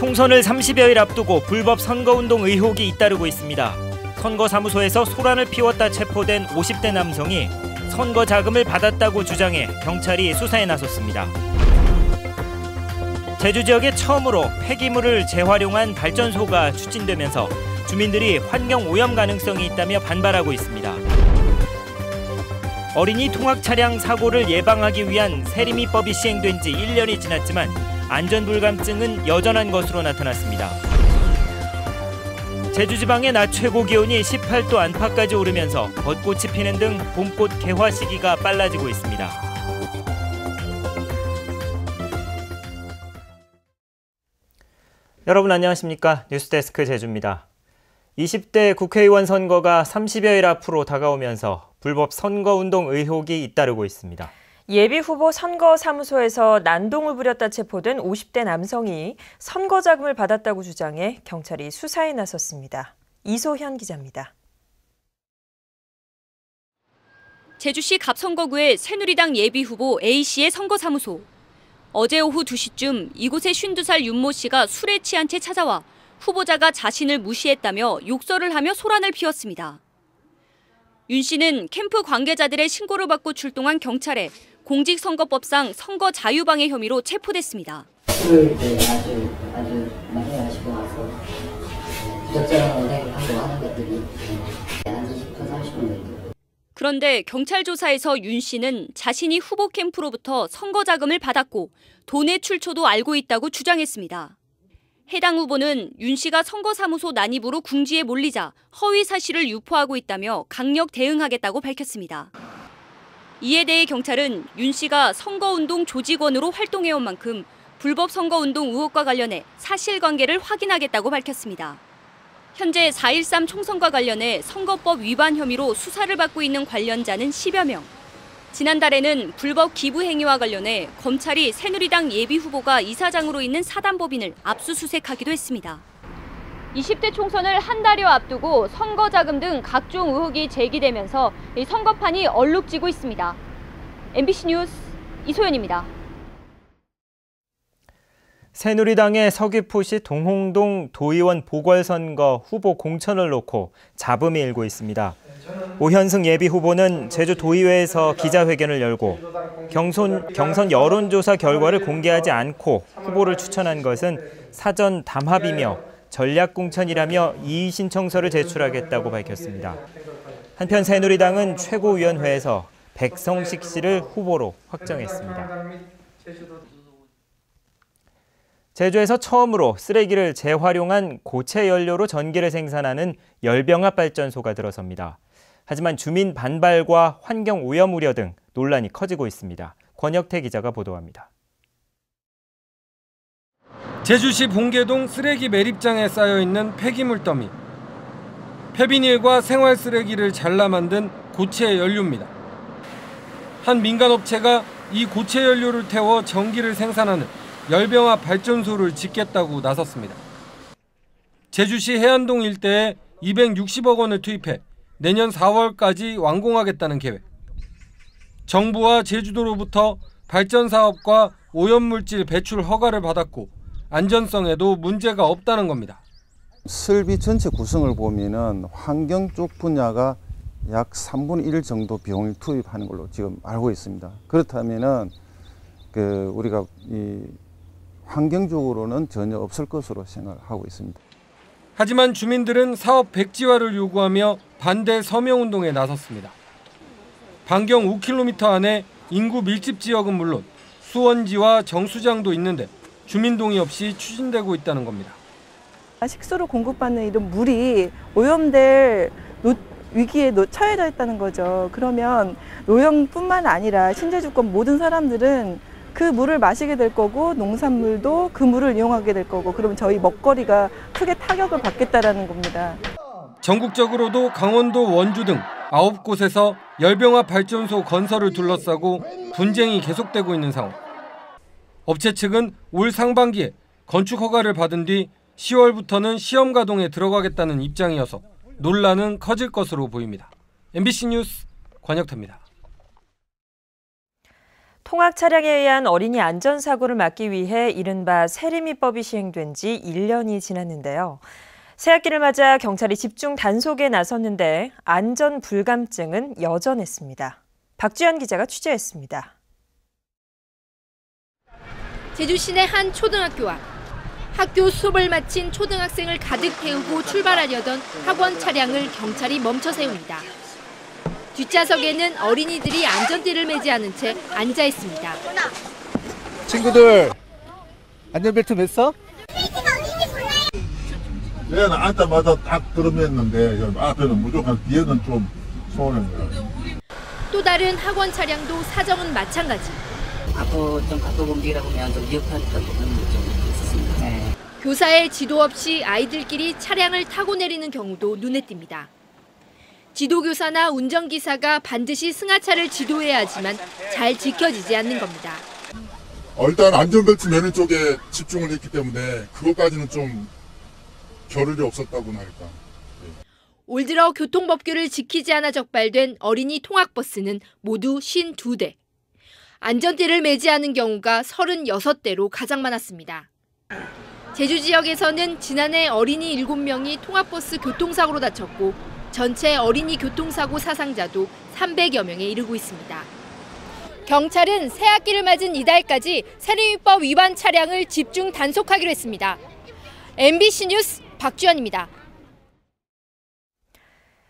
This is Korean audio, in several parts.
총선을 30여일 앞두고 불법 선거운동 의혹이 잇따르고 있습니다. 선거사무소에서 소란을 피웠다 체포된 50대 남성이 선거 자금을 받았다고 주장해 경찰이 수사에 나섰습니다. 제주 지역에 처음으로 폐기물을 재활용한 발전소가 추진되면서 주민들이 환경 오염 가능성이 있다며 반발하고 있습니다. 어린이 통학 차량 사고를 예방하기 위한 세리미법이 시행된 지 1년이 지났지만 안전불감증은 여전한 것으로 나타났습니다. 제주 지방의 낮 최고 기온이 18도 안팎까지 오르면서 벚꽃이 피는 등 봄꽃 개화 시기가 빨라지고 있습니다. 여러분 안녕하십니까? 뉴스데스크 제주입니다. 20대 국회의원 선거가 30여일 앞으로 다가오면서 불법 선거운동 의혹이 잇따르고 있습니다. 예비후보 선거사무소에서 난동을 부렸다 체포된 50대 남성이 선거자금을 받았다고 주장해 경찰이 수사에 나섰습니다. 이소현 기자입니다. 제주시 갑선거구의 새누리당 예비후보 A씨의 선거사무소. 어제 오후 2시쯤 이곳에 52살 윤모 씨가 술에 취한 채 찾아와 후보자가 자신을 무시했다며 욕설을 하며 소란을 피웠습니다. 윤 씨는 캠프 관계자들의 신고를 받고 출동한 경찰에 공직선거법상 선거 자유방해 혐의로 체포됐습니다. 술을 아주 많이 마시고 와서 부적절한 언행을 하는 것들이 한 20분, 30분 정도. 그런데 경찰 조사에서 윤 씨는 자신이 후보 캠프로부터 선거 자금을 받았고 돈의 출처도 알고 있다고 주장했습니다. 해당 후보는 윤 씨가 선거사무소 난입으로 궁지에 몰리자 허위 사실을 유포하고 있다며 강력 대응하겠다고 밝혔습니다. 이에 대해 경찰은 윤 씨가 선거운동 조직원으로 활동해온 만큼 불법 선거운동 의혹과 관련해 사실관계를 확인하겠다고 밝혔습니다. 현재 4.13 총선과 관련해 선거법 위반 혐의로 수사를 받고 있는 관련자는 10여 명. 지난달에는 불법 기부 행위와 관련해 검찰이 새누리당 예비후보가 이사장으로 있는 사단법인을 압수수색하기도 했습니다. 20대 총선을 한 달여 앞두고 선거자금 등 각종 의혹이 제기되면서 이 선거판이 얼룩지고 있습니다. MBC 뉴스 이소연입니다. 새누리당의 서귀포시 동홍동 도의원 보궐선거 후보 공천을 놓고 잡음이 일고 있습니다. 오현승 예비후보는 제주도의회에서 기자회견을 열고 경선 여론조사 결과를 공개하지 않고 후보를 추천한 것은 사전 담합이며 전략공천이라며 이의신청서를 제출하겠다고 밝혔습니다. 한편 새누리당은 최고위원회에서 백성식 씨를 후보로 확정했습니다. 제주에서 처음으로 쓰레기를 재활용한 고체 연료로 전기를 생산하는 열병합 발전소가 들어섭니다. 하지만 주민 반발과 환경 오염 우려 등 논란이 커지고 있습니다. 권혁태 기자가 보도합니다. 제주시 봉계동 쓰레기 매립장에 쌓여있는 폐기물 더미. 폐비닐과 생활 쓰레기를 잘라 만든 고체 연료입니다. 한 민간업체가 이 고체 연료를 태워 전기를 생산하는 열병합 발전소를 짓겠다고 나섰습니다. 제주시 해안동 일대에 260억 원을 투입해 내년 4월까지 완공하겠다는 계획. 정부와 제주도로부터 발전 사업과 오염물질 배출 허가를 받았고 안전성에도 문제가 없다는 겁니다. 설비 전체 구성을 보면은 환경 쪽 분야가 약 3분의 1 정도 비용을 투입하는 걸로 지금 알고 있습니다. 그렇다면은 우리가 이 환경적으로는 전혀 없을 것으로 생각하고 있습니다. 하지만 주민들은 사업 백지화를 요구하며 반대 서명운동에 나섰습니다. 반경 5km 안에 인구 밀집 지역은 물론 수원지와 정수장도 있는데 주민 동의 없이 추진되고 있다는 겁니다. 식수로 공급받는 이런 물이 오염될 위기에 처해져 있다는 거죠. 그러면 노영뿐만 아니라 신제주권 모든 사람들은 그 물을 마시게 될 거고 농산물도 그 물을 이용하게 될 거고 그러면 저희 먹거리가 크게 타격을 받겠다라는 겁니다. 전국적으로도 강원도 원주 등 9곳에서 열병합 발전소 건설을 둘러싸고 분쟁이 계속되고 있는 상황. 업체 측은 올 상반기에 건축 허가를 받은 뒤 10월부터는 시험 가동에 들어가겠다는 입장이어서 논란은 커질 것으로 보입니다. MBC 뉴스 권혁태입니다. 통학 차량에 의한 어린이 안전사고를 막기 위해 이른바 세리미법이 시행된 지 1년이 지났는데요. 새학기를 맞아 경찰이 집중 단속에 나섰는데 안전 불감증은 여전했습니다. 박주연 기자가 취재했습니다. 제주 시내 한 초등학교 앞. 학교 수업을 마친 초등학생을 가득 태우고 출발하려던 학원 차량을 경찰이 멈춰 세웁니다. 뒷좌석에는 어린이들이 안전띠를 매지 않은 채 앉아 있습니다. 친구들, 안전벨트 맸어? 얘는 앉자마자 딱 들어맸는데 앞에는 무조건 뒤에는 좀 소홀한 거야. 또 다른 학원 차량도 사정은 마찬가지. 앞으로 좀 가속 움직이다 보면 좀 위협할 것 부분이 좀 있습니다. 네. 교사의 지도 없이 아이들끼리 차량을 타고 내리는 경우도 눈에 띕니다. 지도교사나 운전기사가 반드시 승하차를 지도해야 하지만 잘 지켜지지 않는 겁니다. 일단 안전벨트 매는 쪽에 집중을 했기 때문에 그것까지는 좀 겨를이 없었다고나 할까. 올 들어 교통법규를 지키지 않아 적발된 어린이 통학버스는 모두 52대. 안전띠를 매지 않은 경우가 36대로 가장 많았습니다. 제주 지역에서는 지난해 어린이 7명이 통학버스 교통사고로 다쳤고 전체 어린이 교통사고 사상자도 300여 명에 이르고 있습니다. 경찰은 새학기를 맞은 이달까지 세리미법 위반 차량을 집중 단속하기로 했습니다. MBC 뉴스 박주연입니다.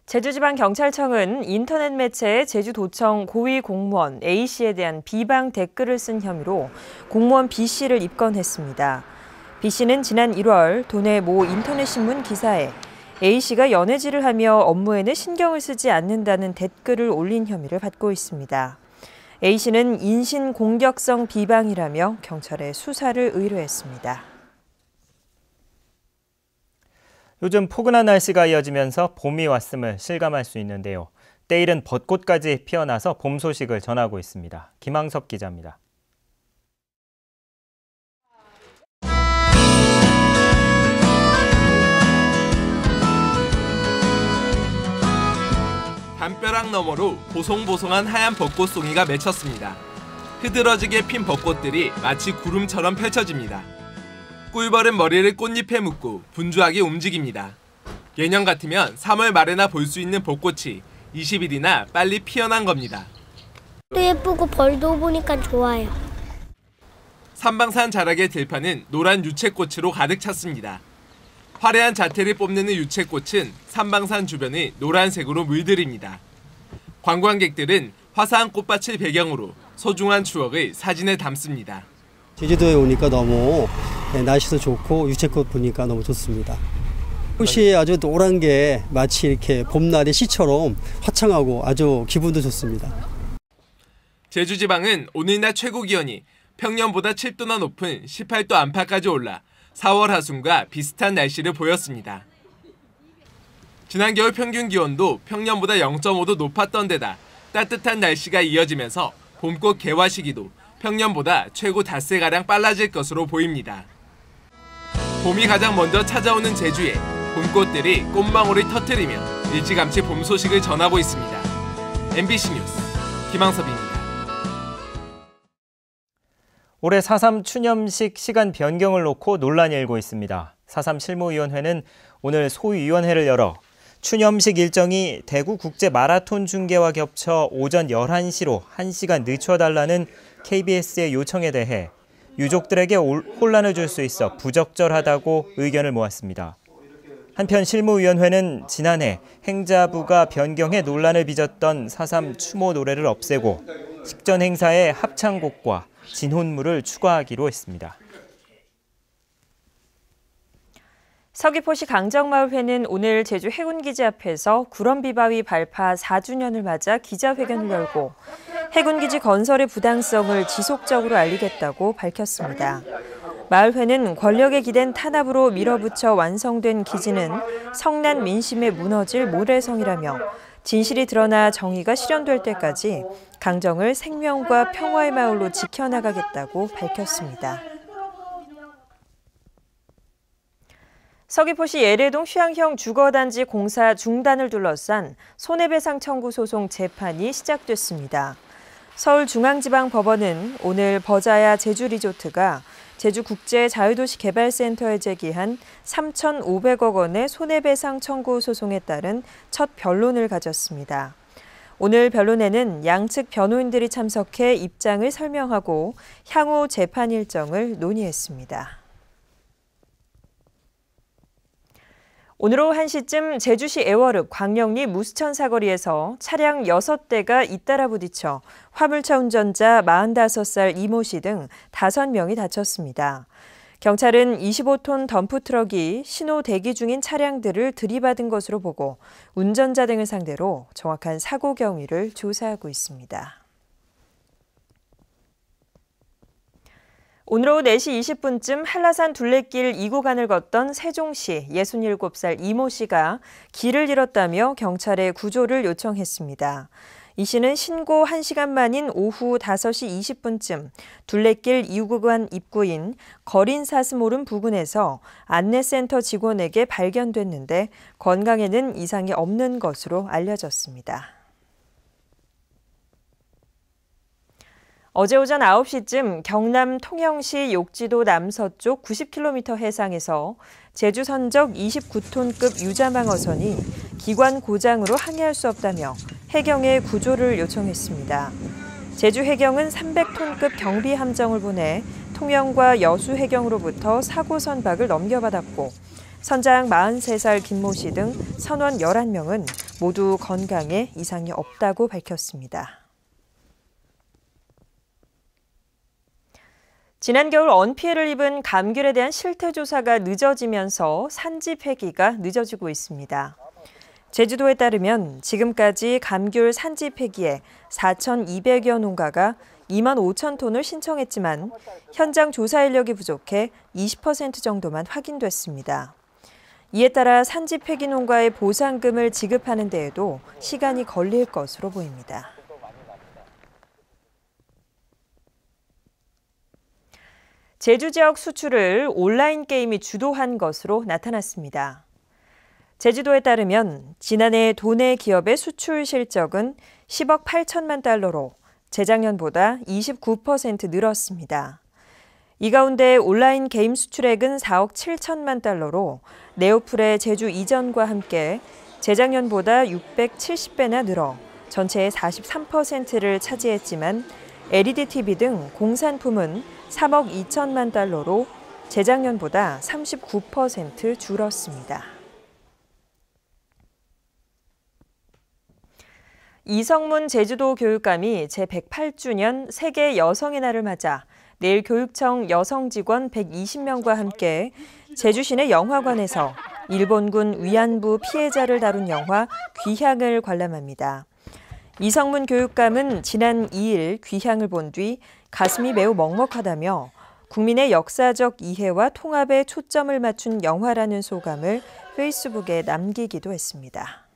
제주지방경찰청은 인터넷 매체 제주도청 고위 공무원 A씨에 대한 비방 댓글을 쓴 혐의로 공무원 B씨를 입건했습니다. B씨는 지난 1월 도내 모 인터넷신문 기사에 A씨가 연애질을 하며 업무에는 신경을 쓰지 않는다는 댓글을 올린 혐의를 받고 있습니다. A씨는 인신공격성 비방이라며 경찰에 수사를 의뢰했습니다. 요즘 포근한 날씨가 이어지면서 봄이 왔음을 실감할 수 있는데요. 때일은 벚꽃까지 피어나서 봄 소식을 전하고 있습니다. 김항섭 기자입니다. 담벼락 너머로 보송보송한 하얀 벚꽃송이가 맺혔습니다. 흐드러지게 핀 벚꽃들이 마치 구름처럼 펼쳐집니다. 꿀벌은 머리를 꽃잎에 묶고 분주하게 움직입니다. 예년 같으면 3월 말에나 볼 수 있는 벚꽃이 20일이나 빨리 피어난 겁니다. 또 예쁘고 벌도 보니까 좋아요. 삼방산 자락의 들판은 노란 유채꽃으로 가득 찼습니다. 화려한 자태를 뽐내는 유채꽃은 삼방산 주변을 노란색으로 물들입니다. 관광객들은 화사한 꽃밭을 배경으로 소중한 추억을 사진에 담습니다. 제주도에 오니까 너무 날씨도 좋고 유채꽃 보니까 너무 좋습니다. 꽃이 아주 노란 게 마치 이렇게 봄날의 시처럼 화창하고 아주 기분도 좋습니다. 제주지방은 오늘날 최고 기온이 평년보다 7도나 높은 18도 안팎까지 올라 4월 하순과 비슷한 날씨를 보였습니다. 지난 겨울 평균 기온도 평년보다 0.5도 높았던 데다 따뜻한 날씨가 이어지면서 봄꽃 개화 시기도 평년보다 최고 닷새가량 빨라질 것으로 보입니다. 봄이 가장 먼저 찾아오는 제주에 봄꽃들이 꽃망울을 터뜨리며 일찌감치 봄 소식을 전하고 있습니다. MBC 뉴스 김항섭입니다. 올해 4.3 추념식 시간 변경을 놓고 논란이 일고 있습니다. 4.3 실무위원회는 오늘 소위원회를 열어 추념식 일정이 대구 국제 마라톤 중계와 겹쳐 오전 11시로 1시간 늦춰달라는 KBS의 요청에 대해 유족들에게 혼란을 줄 수 있어 부적절하다고 의견을 모았습니다. 한편 실무위원회는 지난해 행자부가 변경해 논란을 빚었던 4.3 추모 노래를 없애고 식전 행사에 합창곡과 진혼물을 추가하기로 했습니다. 서귀포시 강정마을회는 오늘 제주 해군기지 앞에서 구럼비바위 발파 4주년을 맞아 기자회견을 열고 해군기지 건설의 부당성을 지속적으로 알리겠다고 밝혔습니다. 마을회는 권력에 기댄 탄압으로 밀어붙여 완성된 기지는 성난 민심에 무너질 모래성이라며 진실이 드러나 정의가 실현될 때까지 강정을 생명과 평화의 마을로 지켜나가겠다고 밝혔습니다. 서귀포시 예래동 휴양형 주거단지 공사 중단을 둘러싼 손해배상 청구 소송 재판이 시작됐습니다. 서울중앙지방법원은 오늘 버자야 제주리조트가 제주국제자유도시개발센터에 제기한 3,500억 원의 손해배상 청구 소송에 따른 첫 변론을 가졌습니다. 오늘 변론에는 양측 변호인들이 참석해 입장을 설명하고 향후 재판 일정을 논의했습니다. 오늘 오후 1시쯤 제주시 애월읍 광령리 무수천 사거리에서 차량 6대가 잇따라 부딪혀 화물차 운전자 45살 이모 씨 등 5명이 다쳤습니다. 경찰은 25톤 덤프트럭이 신호 대기 중인 차량들을 들이받은 것으로 보고 운전자 등을 상대로 정확한 사고 경위를 조사하고 있습니다. 오늘 오후 4시 20분쯤 한라산 둘레길 2구간을 걷던 세종시 67살 이모 씨가 길을 잃었다며 경찰에 구조를 요청했습니다. 이 씨는 신고 1시간 만인 오후 5시 20분쯤 둘레길 2구간 입구인 거린사슴오름 부근에서 안내센터 직원에게 발견됐는데 건강에는 이상이 없는 것으로 알려졌습니다. 어제 오전 9시쯤 경남 통영시 욕지도 남서쪽 90km 해상에서 제주 선적 29톤급 유자망어선이 기관 고장으로 항해할 수 없다며 해경에 구조를 요청했습니다. 제주 해경은 300톤급 경비 함정을 보내 통영과 여수 해경으로부터 사고 선박을 넘겨받았고 선장 43살 김모 씨 등 선원 11명은 모두 건강에 이상이 없다고 밝혔습니다. 지난 겨울 언피해를 입은 감귤에 대한 실태 조사가 늦어지면서 산지 폐기가 늦어지고 있습니다. 제주도에 따르면 지금까지 감귤 산지 폐기에 4,200여 농가가 2만 5천 톤을 신청했지만 현장 조사 인력이 부족해 20% 정도만 확인됐습니다. 이에 따라 산지 폐기 농가에 보상금을 지급하는 데에도 시간이 걸릴 것으로 보입니다. 제주 지역 수출을 온라인 게임이 주도한 것으로 나타났습니다. 제주도에 따르면 지난해 도내 기업의 수출 실적은 10억 8천만 달러로 재작년보다 29% 늘었습니다. 이 가운데 온라인 게임 수출액은 4억 7천만 달러로 네오플의 제주 이전과 함께 재작년보다 670배나 늘어 전체의 43%를 차지했지만 LED TV 등 공산품은 3억 2천만 달러로 재작년보다 39% 줄었습니다. 이성문 제주도 교육감이 제108주년 세계 여성의 날을 맞아 내일 교육청 여성 직원 120명과 함께 제주 시내 영화관에서 일본군 위안부 피해자를 다룬 영화 귀향을 관람합니다. 이성문 교육감은 지난 2일 귀향을 본 뒤 가슴이 매우 먹먹하다며 국민의 역사적 이해와 통합에 초점을 맞춘 영화라는 소감을 페이스북에 남기기도 했습니다.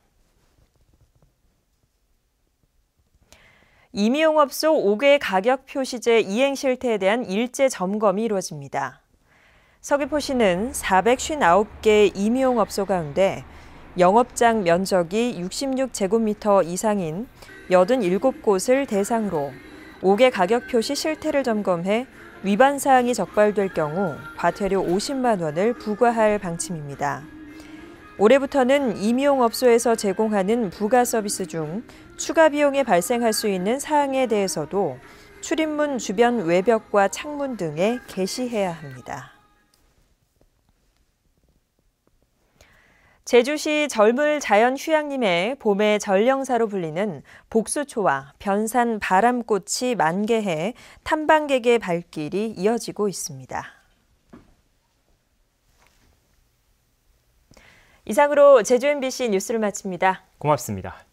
임의용업소 5개 가격 표시제 이행 실태에 대한 일제 점검이 이루어집니다. 서귀포시는 459개 임의용업소 가운데 영업장 면적이 66제곱미터 이상인 87곳을 대상으로 5개 가격 표시 실태를 점검해 위반 사항이 적발될 경우 과태료 50만 원을 부과할 방침입니다. 올해부터는 임의용업소에서 제공하는 부가 서비스 중 추가 비용이 발생할 수 있는 사항에 대해서도 출입문 주변 외벽과 창문 등에 게시해야 합니다. 제주시 젊을 자연휴양림의 봄의 전령사로 불리는 복수초와 변산 바람꽃이 만개해 탐방객의 발길이 이어지고 있습니다. 이상으로 제주 MBC 뉴스를 마칩니다. 고맙습니다.